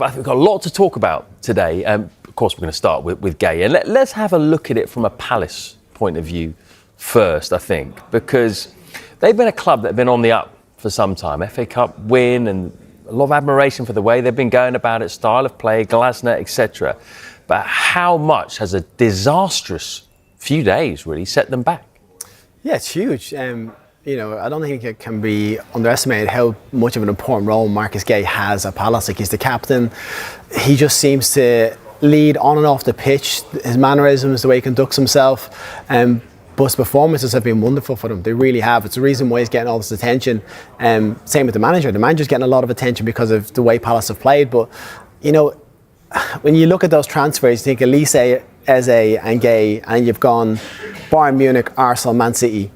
But I think we've got a lot to talk about today. Of course, we're going to start with Guehi. And let's have a look at it from a Palace point of view first, I think, because they've been a club that have been on the up for some time. FA Cup win and a lot of admiration for the way they've been going about it, style of play, Glasner, etc. But how much has a disastrous few days really set them back? Yeah, it's huge. I don't think it can be underestimated how much of an important role Marcus Guehi has at Palace. Like, he's the captain. He just seems to lead on and off the pitch. His mannerisms, the way he conducts himself. But his performances have been wonderful for them. They really have. It's the reason why he's getting all this attention. Same with the manager. The manager's getting a lot of attention because of the way Palace have played. But, when you look at those transfers, you think Elise, Eze and Guehi, and you've gone Bayern Munich, Arsenal, Man City,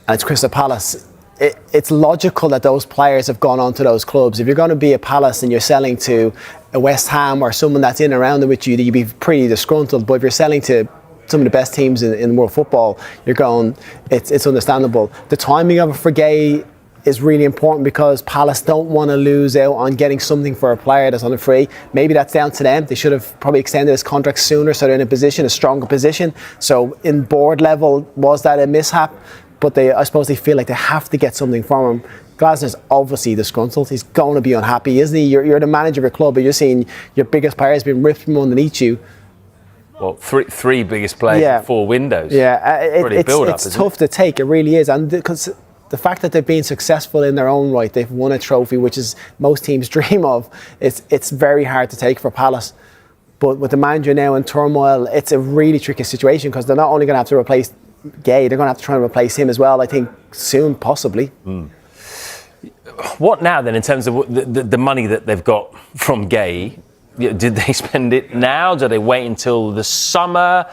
and it's Crystal Palace. It's logical that those players have gone on to those clubs. If you're going to be a Palace and you're selling to a West Ham or someone that's in and around with you, you'd be pretty disgruntled. But if you're selling to some of the best teams in world football, you're going, it's understandable. The timing of it for Guehi is really important because Palace don't want to lose out on getting something for a player that's on a free. Maybe that's down to them. They should have probably extended his contract sooner so they're in a stronger position. So in board level, was that a mishap? But I suppose they feel like they have to get something from him. Glasner's obviously disgruntled. He's going to be unhappy, isn't he? You're the manager of a club, but you're seeing your biggest players being ripped from underneath you. Well, three biggest players in 4 windows. Yeah, it's tough to take. It really is, and because the fact that they've been successful in their own right, they've won a trophy, which is most teams dream of. It's very hard to take for Palace. But with the manager now in turmoil, it's a really tricky situation because they're not only going to have to replace Guehi, they're going to have to try and replace him as well, I think, soon, possibly. What now, then, in terms of the money that they've got from Guehi? Did they spend it now? Do they wait until the summer?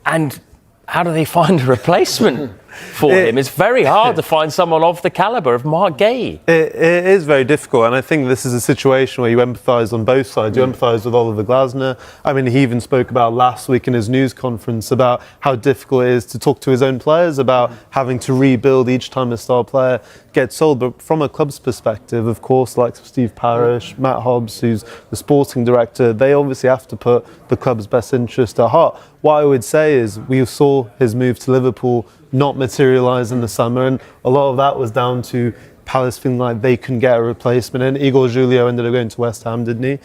And how do they find a replacement for him? It's very hard to find someone of the calibre of Marc Guehi. It is very difficult, and I think this is a situation where you empathise on both sides. You empathise with Oliver Glasner. I mean, he even spoke about last week in his news conference about how difficult it is to talk to his own players about having to rebuild each time a star player gets sold. But from a club's perspective, of course, like Steve Parish, Matt Hobbs, who's the sporting director, they obviously have to put the club's best interest at heart. What I would say is we saw his move to Liverpool not materialise in the summer, and a lot of that was down to Palace feeling like they couldn't get a replacement, and Igor Julio ended up going to West Ham, didn't he?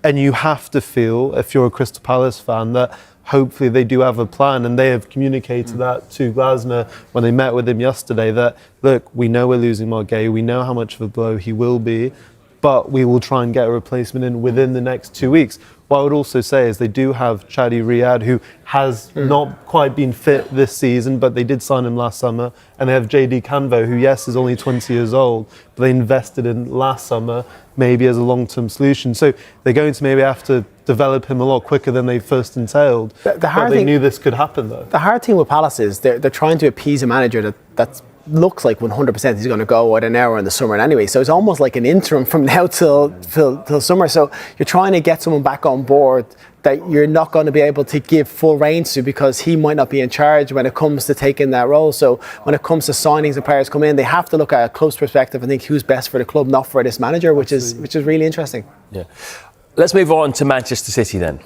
And you have to feel, if you're a Crystal Palace fan, that hopefully they do have a plan, and they have communicated that to Glasner when they met with him yesterday, that look, we know we're losing Marc Guehi, we know how much of a blow he will be, but we will try and get a replacement in within the next 2 weeks. What I would also say is they do have Chadi Riyad, who has not quite been fit this season, but they did sign him last summer. And they have JD Canvo, who, yes, is only 20 years old, but they invested in last summer, maybe as a long-term solution. So they're going to maybe have to develop him a lot quicker than they first entailed. But they knew this could happen, though. The hard thing with Palace is they're trying to appease a manager that looks like 100% he's going to go out an hour in the summer anyway. So it's almost like an interim from now till summer. So you're trying to get someone back on board that you're not going to be able to give full reins to because he might not be in charge when it comes to taking that role. So when it comes to signings and players come in, they have to look at a close perspective and think who's best for the club, not for this manager, which is really interesting. Yeah. Let's move on to Manchester City then.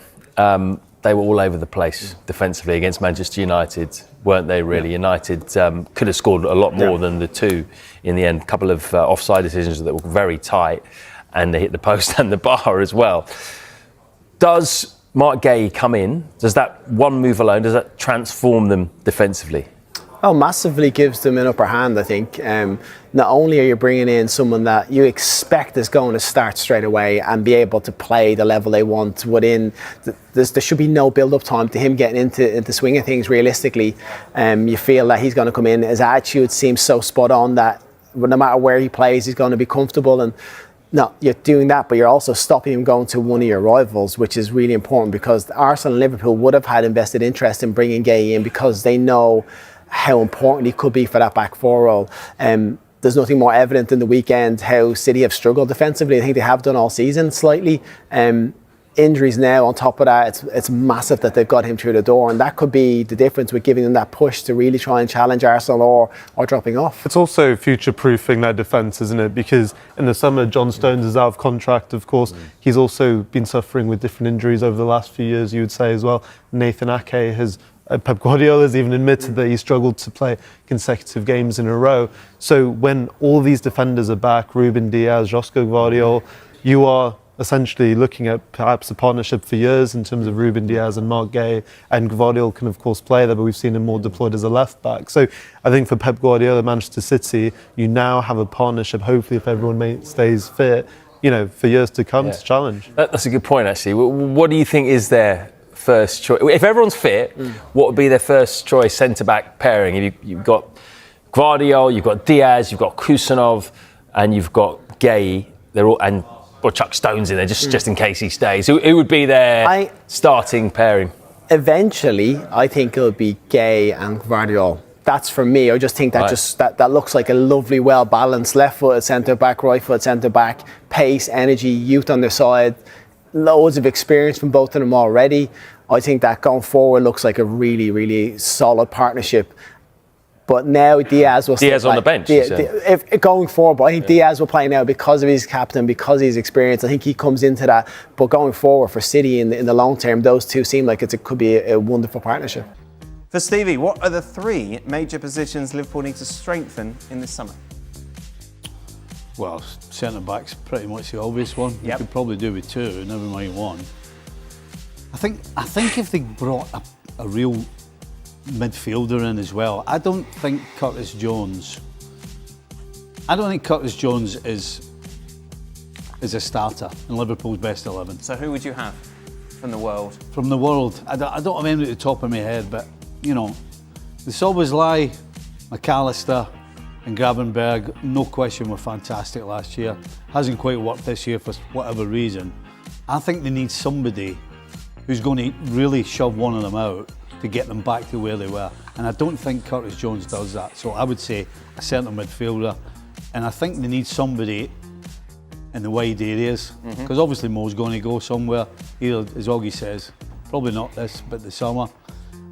They were all over the place defensively against Manchester United, weren't they, really? Yeah. United could have scored a lot more than the two in the end. A couple of offside decisions that were very tight, and they hit the post and the bar as well. Does Marc Guehi come in? Does that one move alone, does that transform them defensively? Oh, massively gives them an upper hand, I think. Not only are you bringing in someone that you expect is going to start straight away and be able to play the level they want within, there should be no build-up time to him getting into swing of things realistically. You feel that he's going to come in, his attitude seems so spot on that no matter where he plays, he's going to be comfortable. And no, you're doing that, but you're also stopping him going to one of your rivals, which is really important because Arsenal and Liverpool would have had invested interest in bringing Guehi in because they know how important he could be for that back four role. There's nothing more evident than the weekend how City have struggled defensively. I think they have done all season slightly. injuries now on top of that, it's massive that they've got him through the door, and that could be the difference with giving them that push to really try and challenge Arsenal or dropping off. It's also future-proofing their defence, isn't it? Because in the summer, John Stones is out of contract, of course. He's also been suffering with different injuries over the last few years, you would say as well. Nathan Ake has... Pep Guardiola has even admitted that he struggled to play consecutive games in a row. So when all these defenders are back, Ruben Diaz, Josko Gvardiol, you are essentially looking at perhaps a partnership for years in terms of Ruben Diaz and Marc Guehi, and Gvardiol can of course play there, but we've seen him more deployed as a left back. So I think for Pep Guardiola, Manchester City, you now have a partnership, hopefully if everyone stays fit, you know, for years to come to challenge. That's a good point actually. What do you think is their first choice? If everyone's fit, what would be their first choice centre-back pairing? You've got Gvardiol, you've got Diaz, you've got Kusanov, and you've got Guehi. They're all... or Chuck Stones in there, just in case he stays. Who would be their starting pairing? Eventually, I think it'll be Guehi and Gvardiol. That's for me. I just think that that looks like a lovely, well-balanced left-footed centre-back, right-footed centre-back, pace, energy, youth on their side, loads of experience from both of them already. I think that going forward looks like a really, really solid partnership. But now Diaz will... Diaz on the bench, if going forward, but I think Diaz will play now because of his captain, because of his experience. I think he comes into that. But going forward for City in the long term, those two seem like it could be a wonderful partnership. For Stevie, what are the 3 major positions Liverpool need to strengthen in this summer? Well, centre-back's pretty much the obvious one. You could probably do with 2, never mind 1. I think if they brought a real midfielder in as well. I don't think Curtis Jones is a starter in Liverpool's best 11. So who would you have from the world? From the world, I don't have any at the top of my head, but you know, the Szoboszlai, McAllister and Gravenberg, no question, were fantastic last year. Hasn't quite worked this year for whatever reason. I think they need somebody who's going to really shove one of them out to get them back to where they were. And I don't think Curtis Jones does that. So I would say a centre midfielder. And I think they need somebody in the wide areas. Because obviously Mo's going to go somewhere, either, as Oggy says, probably not this, but the summer.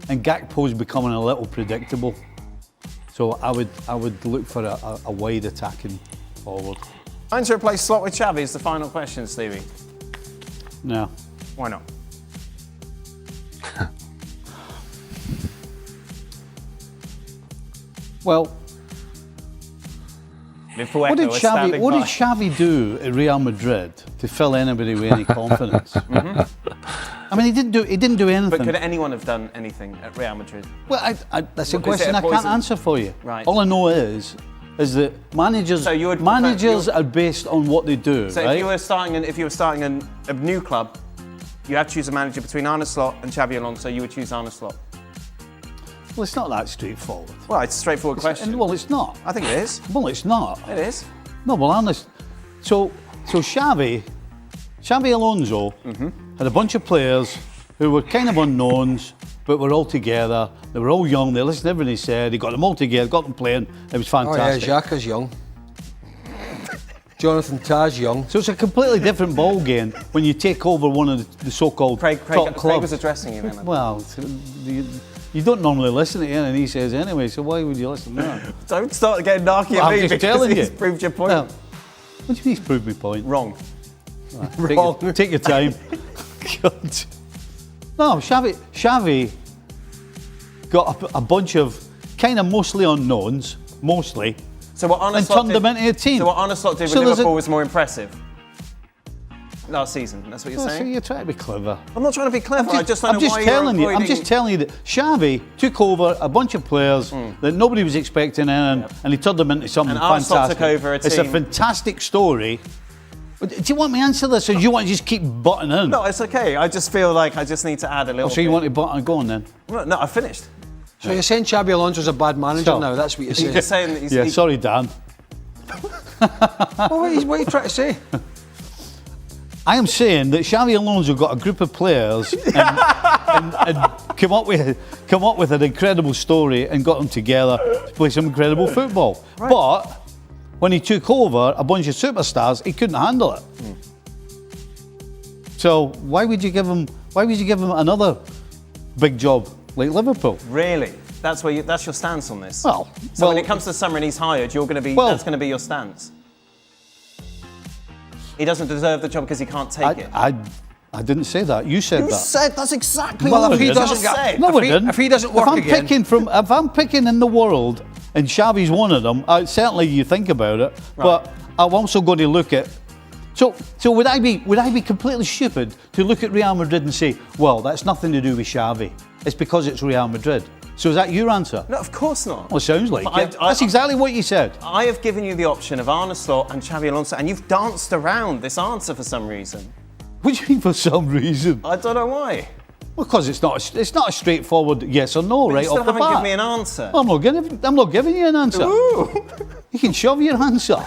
And Gakpo's becoming a little predictable. So I would look for a wide attacking forward. Trying to replace Slot with Xavi is the final question, Stevie. No. Why not? Well, what did Xavi Xavi do at Real Madrid to fill anybody with any confidence? I mean, he didn't do anything. But could anyone have done anything at Real Madrid? Well, that's a question I can't answer for you. Right. All I know is that managers are based on what they do. So right? if you were starting a new club, you had to choose a manager between Arne Slot and Xabi Alonso. You would choose Arne Slot. Well, it's not that straightforward. Well, it's a straightforward question. Well, it's not. I think it is. Well, it's not. It is. No, well, honest. So Xabi Alonso had a bunch of players who were kind of unknowns, but were all together. They were all young. They listened to everything he said. He got them all together, got them playing. It was fantastic. Oh yeah, Xhaka's young. Jonathan Tah's young. So it's a completely different ball game when you take over one of the so-called top clubs. Craig was addressing you then. Well, you don't normally listen to anything he says anyway, so why would you listen to that? Don't start getting narky at me I'm just because telling you. he's proved your point. Well, what do you mean he's proved my point? Wrong. Right, take your time. God. No, Xavi got a bunch of kind of mostly unknowns, So what Arne and Slot turned them into a team. So what Arne Slot did with Liverpool was more impressive last season. That's what you're saying? So you're trying to be clever. I'm not trying to be clever. I'm just telling you that Xavi took over a bunch of players that nobody was expecting and he turned them into something fantastic. Arne Slot took over a team. It's a fantastic story. Do you want me to answer this, or do you want to just keep butting in? No, it's okay. I just feel like I just need to add a little. So you want to butt and go on then? No, I finished. So you're saying Xabi Alonso's a bad manager now? That's what you're saying. You're saying that he's sorry, Dan. What are you trying to say? I am saying that Xabi Alonso got a group of players and come up with an incredible story and got them together to play some incredible football. Right. But when he took over a bunch of superstars, he couldn't handle it. So why would you give him another big job like Liverpool? Really? That's your stance on this? Well, so when it comes to summer and he's hired, that's going to be your stance? He doesn't deserve the job because he can't take it? I didn't say that. You said that. You said that's exactly Well, what if he you doesn't just said. No, if he doesn't work again, if I'm picking in the world, and Xavi's one of them, certainly you think about it. Right. But I'm also going to look at. So would I be completely stupid to look at Real Madrid and say, well, that's nothing to do with Xavi. It's because it's Real Madrid. So is that your answer? No, of course not. Well, it sounds like But it. That's exactly what you said. I have given you the option of Arne Slot and Xavi Alonso, and you've danced around this answer for some reason. What do you mean for some reason? I don't know why. Because it's not a straightforward yes or no But right you still off the haven't bat. given me an answer. I'm not giving you an answer. Ooh. You can shove your answer.